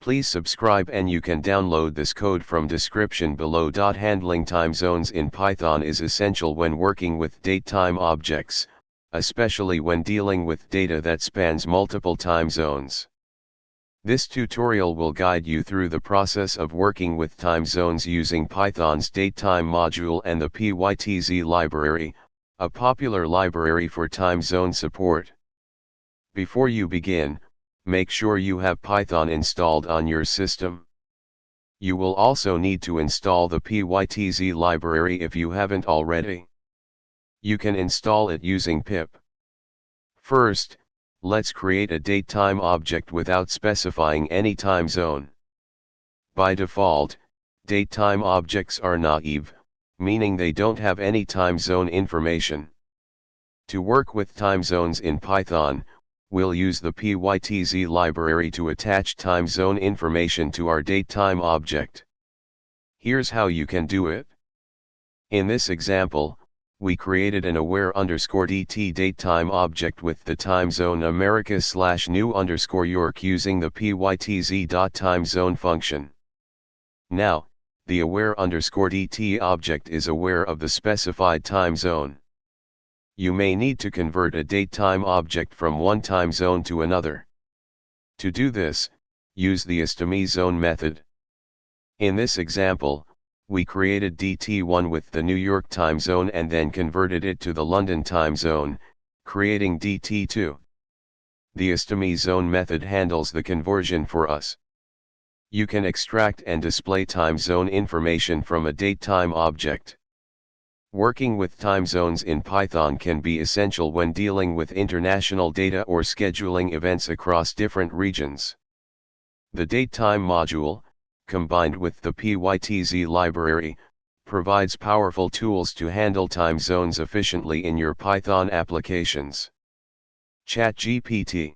Please subscribe and you can download this code from description below. Handling time zones in Python is essential when working with datetime objects, especially when dealing with data that spans multiple time zones. This tutorial will guide you through the process of working with time zones using Python's datetime module and the pytz library, a popular library for time zone support. Before you begin, make sure you have Python installed on your system. You will also need to install the pytz library if you haven't already. You can install it using pip. First, let's create a datetime object without specifying any time zone. By default, datetime objects are naive, meaning they don't have any time zone information. To work with time zones in Python, we'll use the pytz library to attach time zone information to our datetime object. Here's how you can do it. In this example, we created an aware_dt datetime object with the time zone America/new_York using the pytz.timezone function. Now, the aware_dt object is aware of the specified time zone. You may need to convert a datetime object from one time zone to another. To do this, use the timezones method. In this example, we created dt1 with the New York time zone and then converted it to the London time zone, creating dt2. The timezones method handles the conversion for us. You can extract and display time zone information from a datetime object. Working with time zones in Python can be essential when dealing with international data or scheduling events across different regions. The datetime module, combined with the pytz library, provides powerful tools to handle time zones efficiently in your Python applications. ChatGPT.